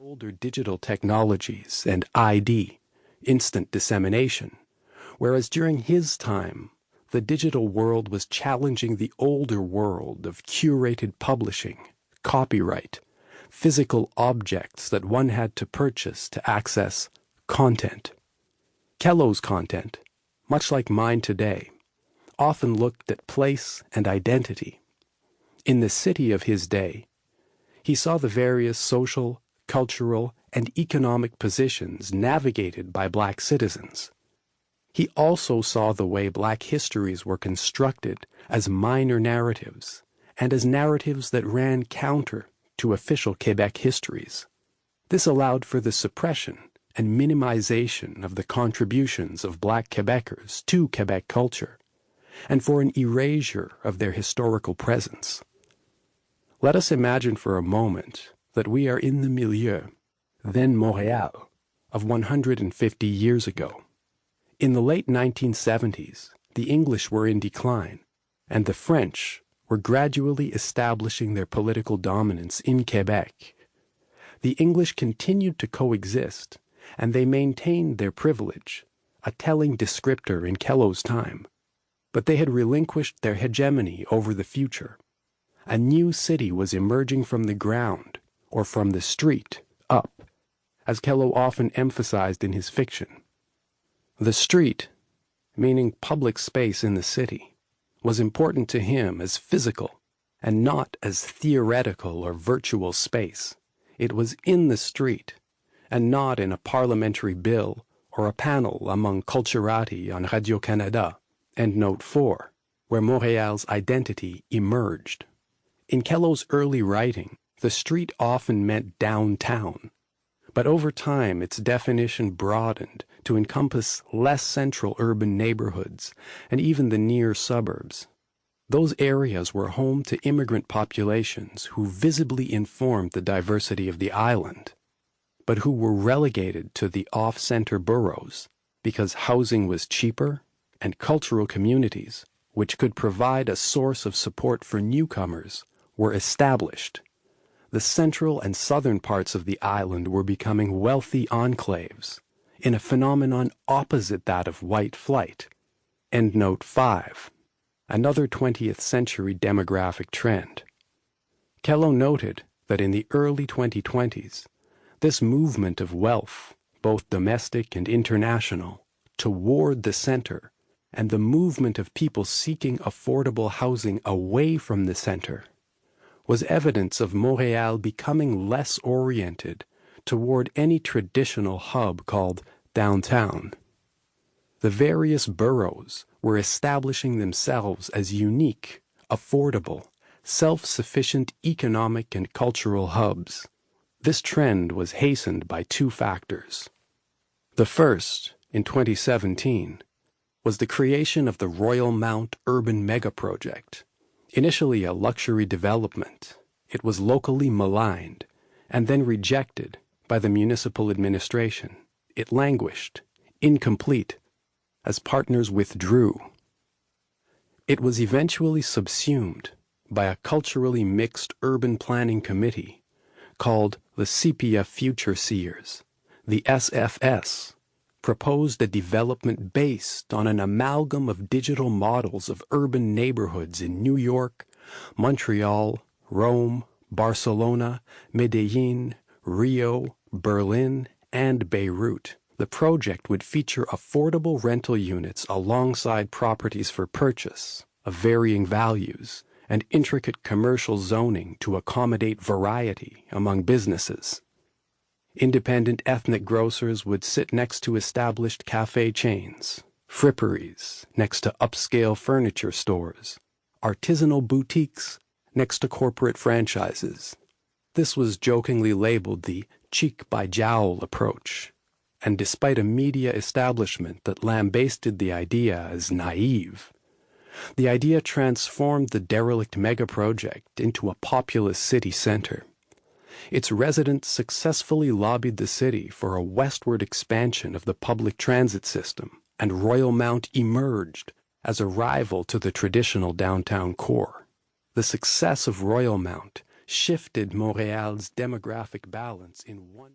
older digital technologies and ID, instant dissemination, whereas during his time, the digital world was challenging the older world of curated publishing, copyright, physical objects that one had to purchase to access content. Kellough's content, much like mine today, often looked at place and identity. In the city of his day, he saw the various social, cultural, and economic positions navigated by black citizens. He also saw the way black histories were constructed as minor narratives and as narratives that ran counter to official Quebec histories. This allowed for the suppression and minimization of the contributions of black Quebecers to Quebec culture, and for an erasure of their historical presence. Let us imagine for a moment that we are in the milieu, then Montréal, of 150 years ago. In the late 1970s, the English were in decline, and the French were gradually establishing their political dominance in Quebec. The English continued to coexist, and they maintained their privilege, a telling descriptor in Kellough's time. But they had relinquished their hegemony over the future. A new city was emerging from the ground, or from the street, up, as Kellough often emphasized in his fiction. The street, meaning public space in the city, was important to him as physical and not as theoretical or virtual space. It was in the street, and not in a parliamentary bill or a panel among culturati on Radio-Canada, Endnote 4, where Montréal's identity emerged. In Kellough's early writing, the street often meant downtown, but over time its definition broadened to encompass less central urban neighborhoods and even the near suburbs. Those areas were home to immigrant populations who visibly informed the diversity of the island, but who were relegated to the off-center boroughs because housing was cheaper and cultural communities, which could provide a source of support for newcomers, were established. The central and southern parts of the island were becoming wealthy enclaves, in a phenomenon opposite that of white flight. Endnote 5, another 20th century demographic trend. Kellough noted that in the early 2020s, this movement of wealth, both domestic and international, toward the center, and the movement of people seeking affordable housing away from the center, was evidence of Montréal becoming less oriented toward any traditional hub called downtown. The various boroughs were establishing themselves as unique, affordable, self-sufficient economic and cultural hubs. This trend was hastened by two factors. The first, in 2017, was the creation of the Royal Mount Urban Megaproject. Initially a luxury development, it was locally maligned and then rejected by the municipal administration. It languished, incomplete, as partners withdrew. It was eventually subsumed by a culturally mixed urban planning committee called the Sepia Future Seers. The SFS proposed a development based on an amalgam of digital models of urban neighborhoods in New York, Montreal, Rome, Barcelona, Medellin, Rio, Berlin, and Beirut. The project would feature affordable rental units alongside properties for purchase of varying values and intricate commercial zoning to accommodate variety among businesses. Independent ethnic grocers would sit next to established cafe chains, fripperies next to upscale furniture stores, artisanal boutiques next to corporate franchises. This was jokingly labeled the cheek by jowl approach, and despite a media establishment that lambasted the idea as naive, the idea transformed the derelict megaproject into a populous city center. Its residents successfully lobbied the city for a westward expansion of the public transit system, and Royal Mount emerged as a rival to the traditional downtown core. The success of Royal Mount shifted Montreal's demographic balance in one